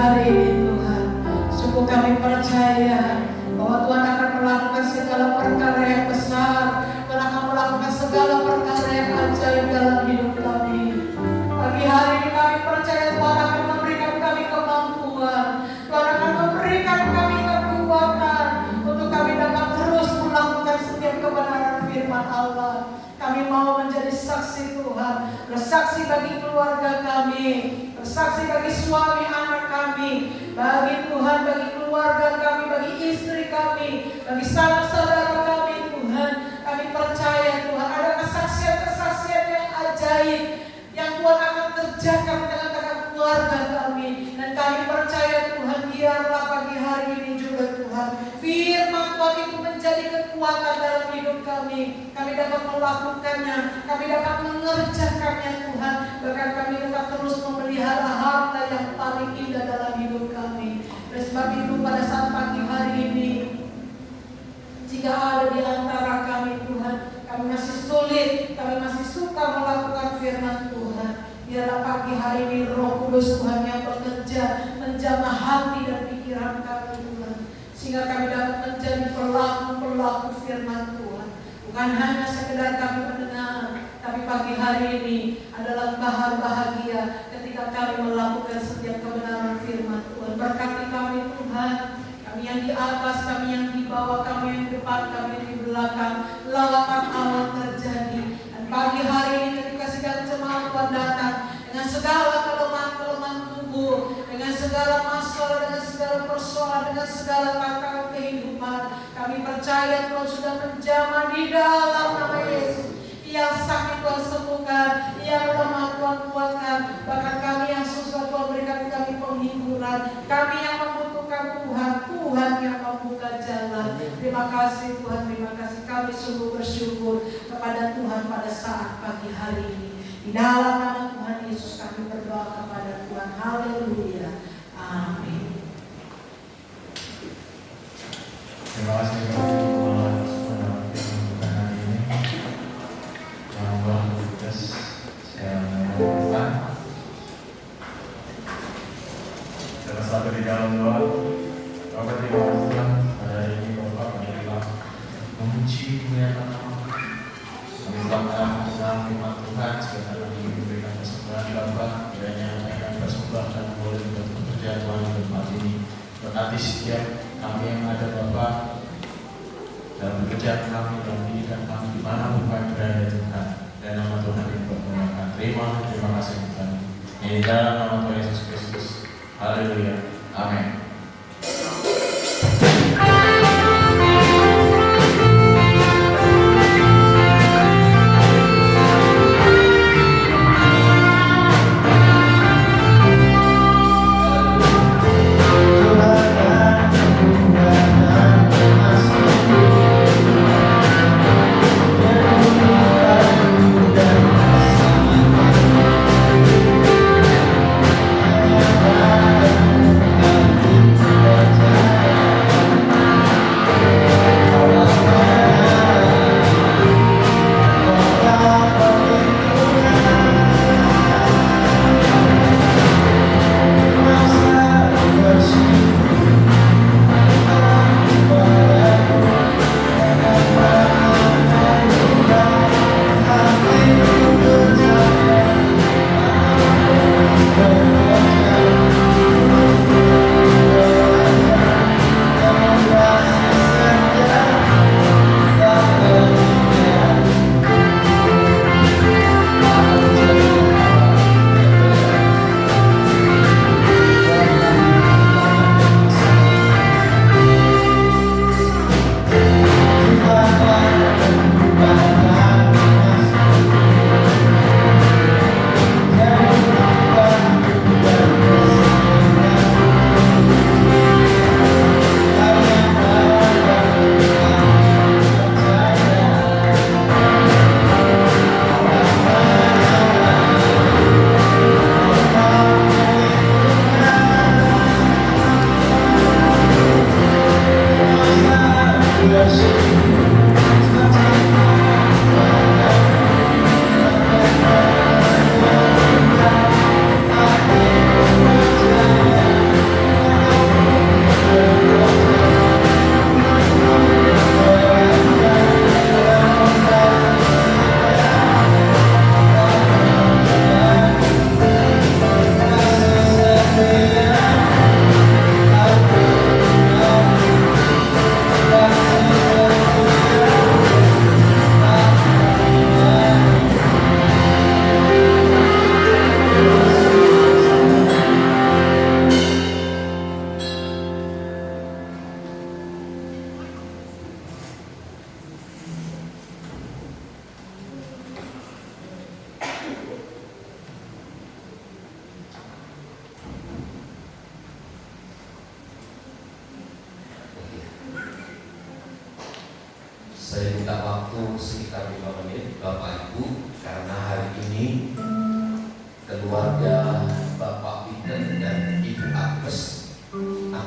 hari ini Tuhan, sungguh kami percaya bahwa Tuhan akan melakukan segala perkara yang besar. Tuhan akan melakukan segala perkara yang ajaib dalam hidup kami. Pagi hari ini kami percaya Tuhan akan memberikan kami kemampuan. Tuhan akan memberikan kami kekuatan untuk kami dapat terus melakukan setiap kebenaran firman Allah. Kami mau menjadi saksi Tuhan, bersaksi bagi keluarga kami, bersaksi bagi suami anak kami, bagi Tuhan, bagi keluarga kami, bagi istri kami, bagi saudara-saudara kami Tuhan. Kami percaya Tuhan ada kesaksian-kesaksian yang ajaib yang Tuhan akan kerjakan dengan keluarga kami. Dan kami percaya Tuhan, biarlah pagi hari ini juga Tuhan, firman Tuhan itu menjadi kekuatan dalam hidup kami. Kami dapat melakukannya, kami dapat mengerjakannya Tuhan. Bahkan kami dapat terus memelihara harta yang paling indah dalam hidup kami. Dan sebab itu pada saat pagi hari ini, jika ada di antara kami Tuhan, kami masih sulit, kami masih suka melakukan firman Tuhan, biarlah pagi hari ini Roh Kudus Tuhan yang bekerja menjamah hati dan pikiran kami Tuhan, sehingga kami dapat menjadi pelaku-pelaku firman Tuhan. Bukan hanya sekedar kami mendengar, tapi pagi hari ini adalah bahagia ketika kami melakukan setiap kebenaran firman Tuhan. Berkati kami Tuhan, kami yang di atas, kami yang di bawah, kami yang di depan, kami yang di belakang. Lawatan awal terjadi. Dan pagi hari ini ketika sidang jemaat Tuhan datang dengan segala kelemahan-kelemahan tubuh, dengan segala masalah, dengan segala persoalan, dengan segala tantangan kehidupan, kami percaya Tuhan sudah menjamah di dalam nama Yesus. Yang sakit Tuhan sembuhkan, yang lemah Tuhan kuatkan. Bahkan kami yang susah Tuhan berikan kami penghiburan. Kami yang membutuhkan Tuhan, Tuhan yang membuka jalan. Terima kasih Tuhan, terima kasih. Kami sungguh bersyukur kepada Tuhan pada saat pagi hari ini. Di dalam nama Tuhan Yesus kami berdoa kepada Tuhan. Haleluya. Amin. Terima kasih kepada Tuhan pada hari ini. Tuhan Yesus, saya mohon salah satu di dalam doa. Bapak terima kasih Tuhan pada hari ini Bapak kami telah memuji muliakan nama. Kami telah mengenal firman Tuhan, sekarang kami memberikan kesempatan Bapak kiranya akan persembahkan boleh untuk pekerjaan Tuhan di tempat ini. Berkati setiap kami yang ada Bapak dalam pekerjaan kami, dalam pendidikan kami, di mana Bapak berada Tuhan. Dan nama Tuhan dipermuliakan. Terima kasih Tuhan. Ini dalam nama Tuhan Yesus Kristus. Haleluya. Amin.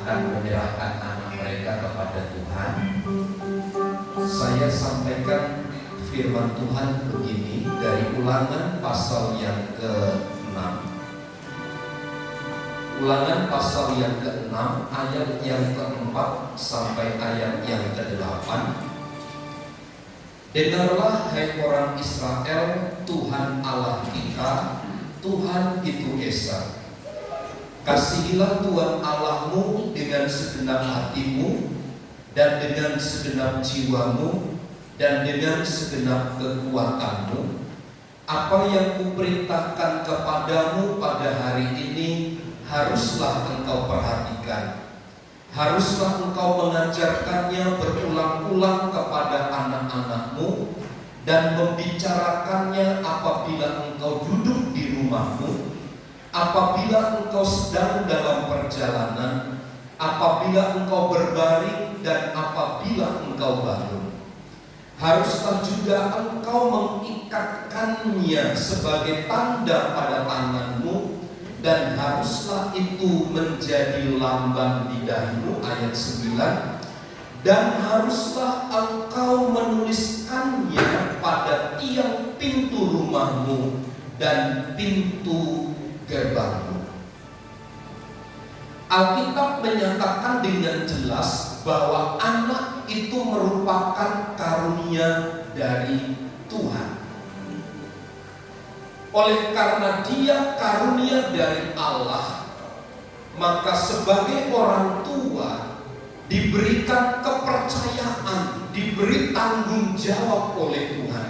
akan menyerahkan anak mereka kepada Tuhan, saya sampaikan firman Tuhan begini dari Ulangan pasal yang ke-6. Ulangan pasal yang ke-6 ayat yang ke-4 sampai ayat yang ke-8. Dengarlah hai orang Israel, Tuhan Allah kita, Tuhan itu Esa. Kasihilah Tuhan Allahmu dengan segenap hatimu, dan dengan segenap jiwamu, dan dengan segenap kekuatanmu. Apa yang kuperintahkan kepadamu pada hari ini haruslah engkau perhatikan. Haruslah engkau mengajarkannya berulang-ulang kepada anak-anakmu dan membicarakannya apabila engkau duduk di rumahmu, apabila engkau sedang dalam perjalanan, apabila engkau berbaring, dan apabila engkau bangun. Haruslah juga engkau mengikatkannya sebagai tanda pada tanganmu, dan haruslah itu menjadi lambang lidahmu. Ayat 9. Dan haruslah engkau menuliskannya pada tiang pintu rumahmu dan pintu gerbangmu. Alkitab menyatakan dengan jelas bahwa anak itu merupakan karunia dari Tuhan. Oleh karena dia karunia dari Allah, maka sebagai orang tua diberikan kepercayaan, diberi tanggung jawab oleh Tuhan.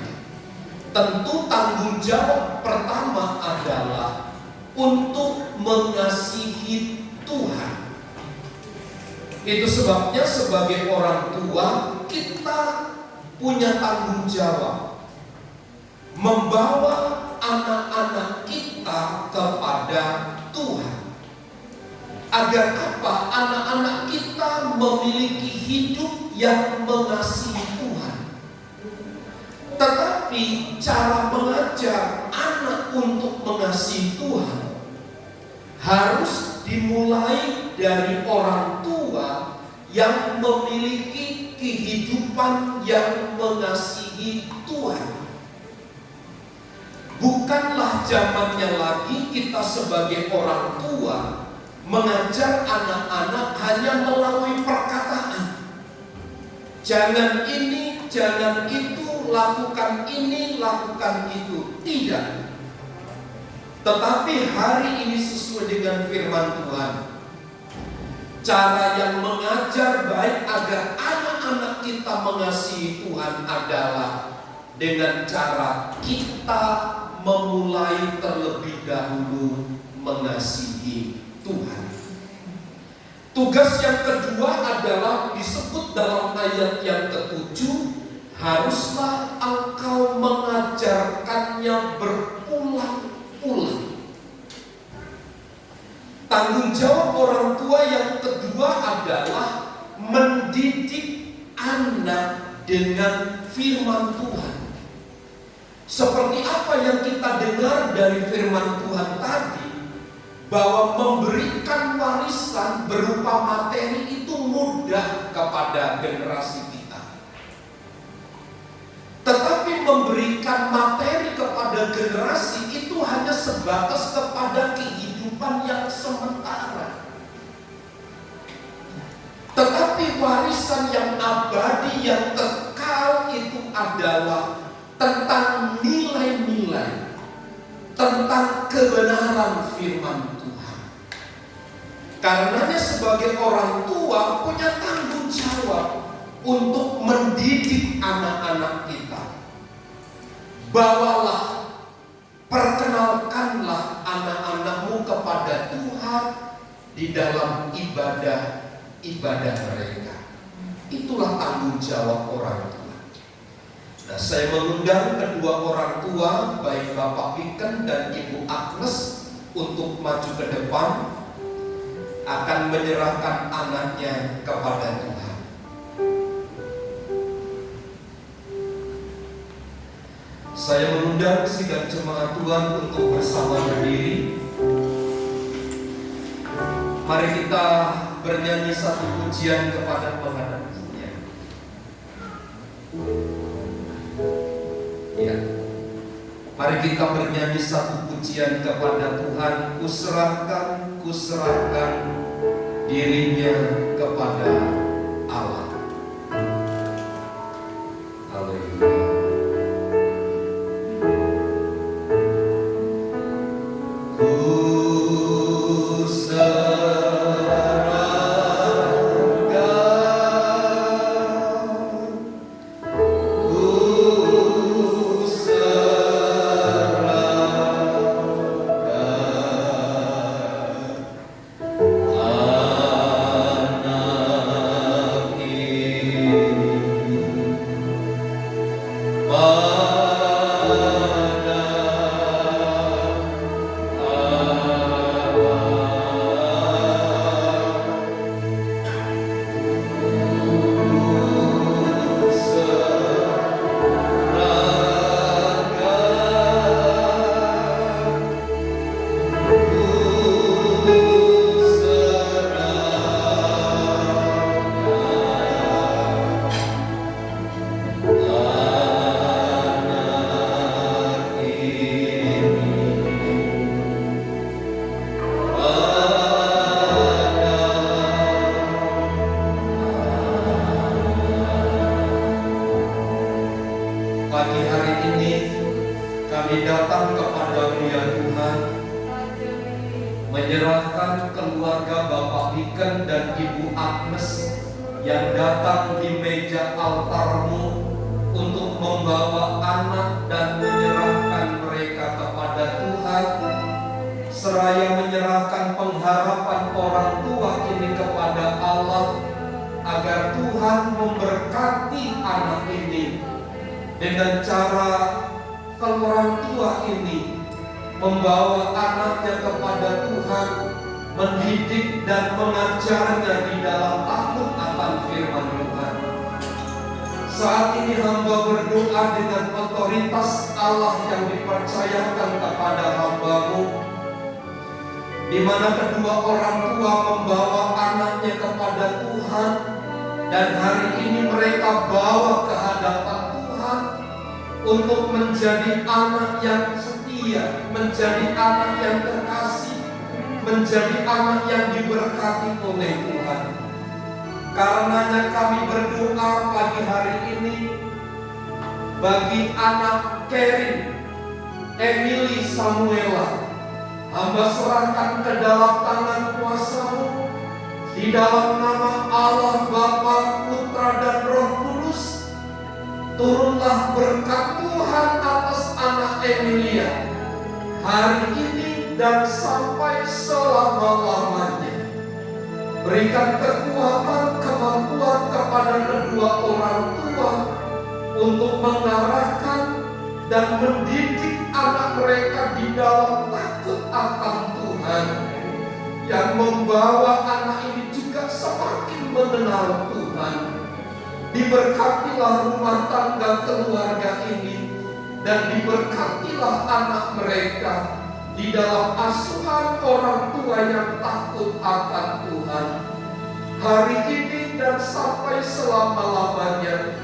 Tentu tanggung jawab pertama adalah untuk mengasihi Tuhan. Itu sebabnya sebagai orang tua kita punya tanggung jawab membawa anak-anak kita kepada Tuhan. Agar apa? Anak-anak kita memiliki hidup yang mengasihi Tuhan. Tetapi cara mengajar anak untuk mengasihi Tuhan harus dimulai dari orang tua yang memiliki kehidupan yang mengasihi Tuhan. Bukanlah zamannya lagi kita sebagai orang tua mengajar anak-anak hanya melalui perkataan. Jangan ini, jangan itu, lakukan ini, lakukan itu. Tidak. Tetapi hari ini sesuai dengan firman Tuhan, cara yang mengajar baik agar anak-anak kita mengasihi Tuhan adalah dengan cara kita memulai terlebih dahulu mengasihi Tuhan. Tugas yang kedua adalah disebut dalam ayat yang ke-7, haruslah engkau mengajarkannya berulang-ulang. Tanggung jawab orang tua yang kedua adalah mendidik anak dengan firman Tuhan. Seperti apa yang kita dengar dari firman Tuhan tadi, bahwa memberikan warisan berupa materi itu mudah kepada generasi kita. Tetapi memberikan materi kepada generasi itu hanya sebatas kepada kehidupan yang sementara. Tetapi warisan yang abadi, yang kekal itu adalah tentang nilai-nilai, tentang kebenaran firman Tuhan. Karenanya sebagai orang tua punya tanggung jawab untuk mendidik anak-anak kita. Bawalah, perkenalkanlah anak-anakmu kepada Tuhan di dalam ibadah mereka. Itulah tanggung jawab orang tua. Nah, saya mengundang kedua orang tua, baik Bapak Piken dan Ibu Agnes, untuk maju ke depan, akan menyerahkan anaknya kepada Tuhan. Saya mengundang sidang jemaat Tuhan untuk bersama berdiri. Mari kita bernyanyi satu pujian kepada penghadap Dia. Ya. Mari kita bernyanyi satu pujian kepada Tuhan. Kuserahkan dirinya kepada Allah. Haleluya. Pagi hari ini kami datang kepadamu ya Tuhan, menyerahkan keluarga Bapak Iken dan Ibu Agnes yang datang di meja altarmu untuk membawa anak dan menyerahkan mereka kepada Tuhan, seraya menyerahkan pengharapan orang tua ini kepada Allah, agar Tuhan memberkati anak ini dengan cara orang tua ini membawa anaknya kepada Tuhan, mendidik dan mengajarnya di dalam takut akan firman Tuhan. Saat ini hamba berdoa dengan otoritas Allah yang dipercayakan kepada hamba-Mu, di mana kedua orang tua membawa anaknya kepada Tuhan, dan hari ini mereka bawa ke hadapan untuk menjadi anak yang setia, menjadi anak yang terkasih, menjadi anak yang diberkati oleh Tuhan. Karenanya kami berdoa pagi hari ini bagi anak Karen, Emily Samuela, hamba serahkan ke dalam tangan kuasa-Mu, di dalam nama Allah Bapa, Putra dan Roh Kudus. Turunlah berkat Tuhan atas anak Emilia hari ini dan sampai selama-lamanya. Berikan kekuatan, kemampuan kepada kedua orang tua untuk mengarahkan dan mendidik anak mereka di dalam takut akan Tuhan, yang membawa anak ini juga semakin mengenal Tuhan. Diberkatilah rumah tangga keluarga ini, dan diberkatilah anak mereka di dalam asuhan orang tua yang takut akan Tuhan. Hari ini dan sampai selama-lamanya,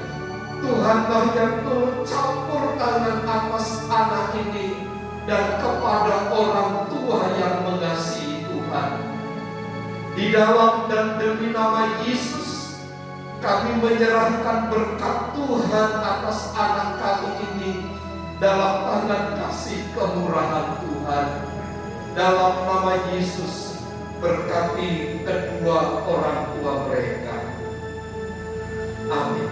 Tuhanlah yang turut campur tangan atas anak ini dan kepada orang tua yang mengasihi Tuhan. Di dalam dan demi nama Yesus, kami menyerahkan berkat Tuhan atas anak kami ini dalam tangan kasih kemurahan Tuhan. Dalam nama Yesus, berkati kedua orang tua mereka. Amin.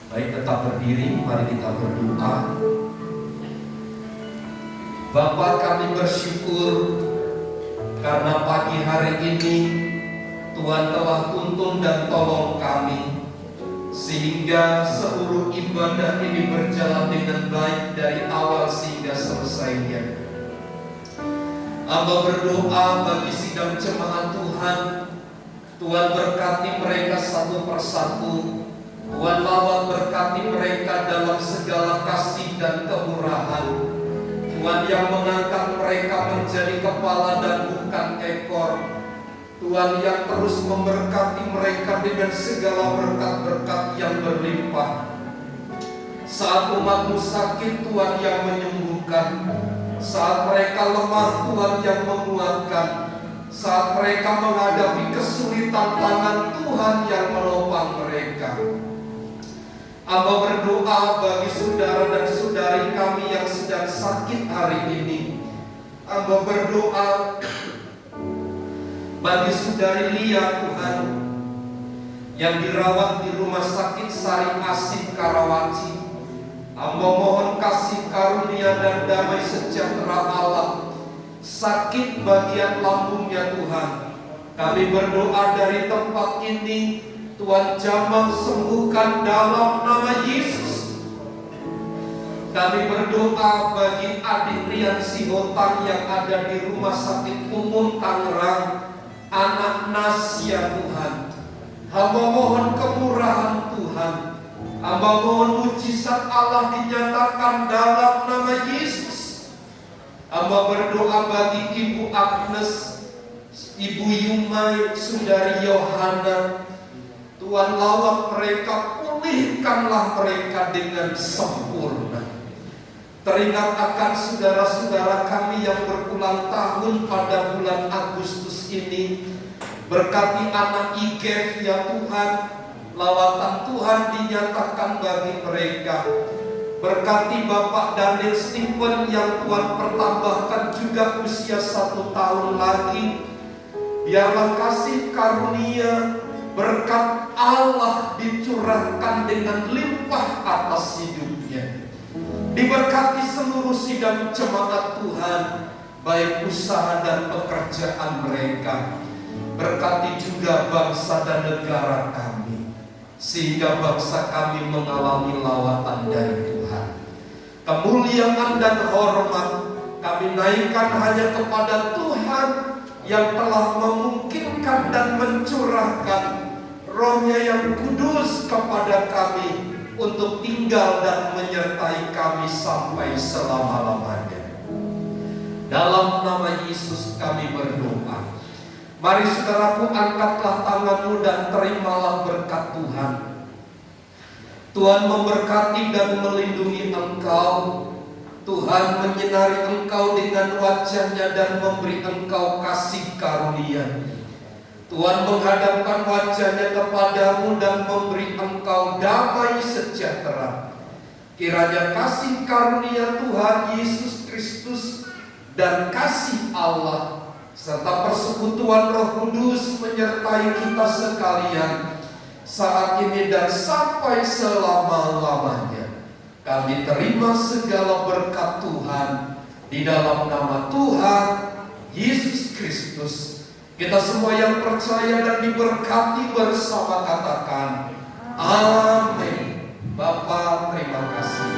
Baik, tetap berdiri, mari kita berdoa. Bapa, kami bersyukur karena pagi hari ini Tuhan telah tuntun dan tolong kami, sehingga seluruh ibadah ini berjalan dengan baik dari awal sehingga selesainya. Hamba berdoa bagi sidang jemaat Tuhan, Tuhan berkati mereka satu persatu. Tuhan bawa berkati mereka Tuhan yang mengangkat mereka menjadi kepala dan bukan ekor. Tuhan yang terus memberkati mereka dengan segala berkat-berkat yang berlimpah. Saat umatmu sakit, Tuhan yang menyembuhkan. Saat mereka lemah, Tuhan yang menguatkan. Saat mereka menghadapi kesulitan, tangan Tuhan yang menopang mereka. Hamba berdoa bagi saudara dan saudari kami yang sedang sakit hari ini. Hamba berdoa bagi saudari Lia, Tuhan, yang dirawat di Rumah Sakit Sari Asih Karawaci. Hamba mohon kasih karunia dan damai sejahtera Allah. Sakit bagian lambungnya, Tuhan, kami berdoa dari tempat ini, Tuhan jamah sembuhkan dalam nama Yesus. Kami berdoa bagi adik Rian Sihotang yang ada di Rumah Sakit Umum Tangerang, anak Nas, ya Tuhan. Hamba mohon kemurahan Tuhan. Hamba mohon mujizat Allah dinyatakan dalam nama Yesus. Hamba berdoa bagi Ibu Agnes, Ibu Yumai, Saudari Yohana. Tuhan lawat mereka, pulihkanlah mereka dengan sempurna. Teringat akan saudara-saudara kami yang berulang tahun pada bulan Agustus ini. Berkati anak IGF, ya Tuhan. Lawatan Tuhan dinyatakan bagi mereka. Berkati Bapak Daniel Stephen yang Tuhan pertambahkan juga usia 1 tahun lagi. Biarlah kasih karunia berkat Allah dicurahkan dengan limpah atas hidupnya. Diberkati seluruh sidang jemaat Tuhan, baik usaha dan pekerjaan mereka. Berkati juga bangsa dan negara kami, sehingga bangsa kami mengalami lawatan dari Tuhan. Kemuliaan dan hormat kami naikkan hanya kepada Tuhan yang telah memungkinkan dan mencurahkan Roh-Nya yang kudus kepada kami untuk tinggal dan menyertai kami sampai selama-lamanya. Dalam nama Yesus kami berdoa. Mari saudaraku, angkatlah tanganmu dan terimalah berkat Tuhan. Tuhan memberkati dan melindungi engkau. Tuhan menyinari engkau dengan wajah-Nya dan memberi engkau kasih karunia. Tuhan menghadapkan wajah-Nya kepadamu dan memberi engkau damai sejahtera. Kiranya kasih karunia Tuhan Yesus Kristus dan kasih Allah serta persekutuan Roh Kudus menyertai kita sekalian saat ini dan sampai selama-lamanya. Kami terima segala berkat Tuhan di dalam nama Tuhan Yesus Kristus. Kita semua yang percaya dan diberkati bersama katakan amin. Bapa, terima kasih.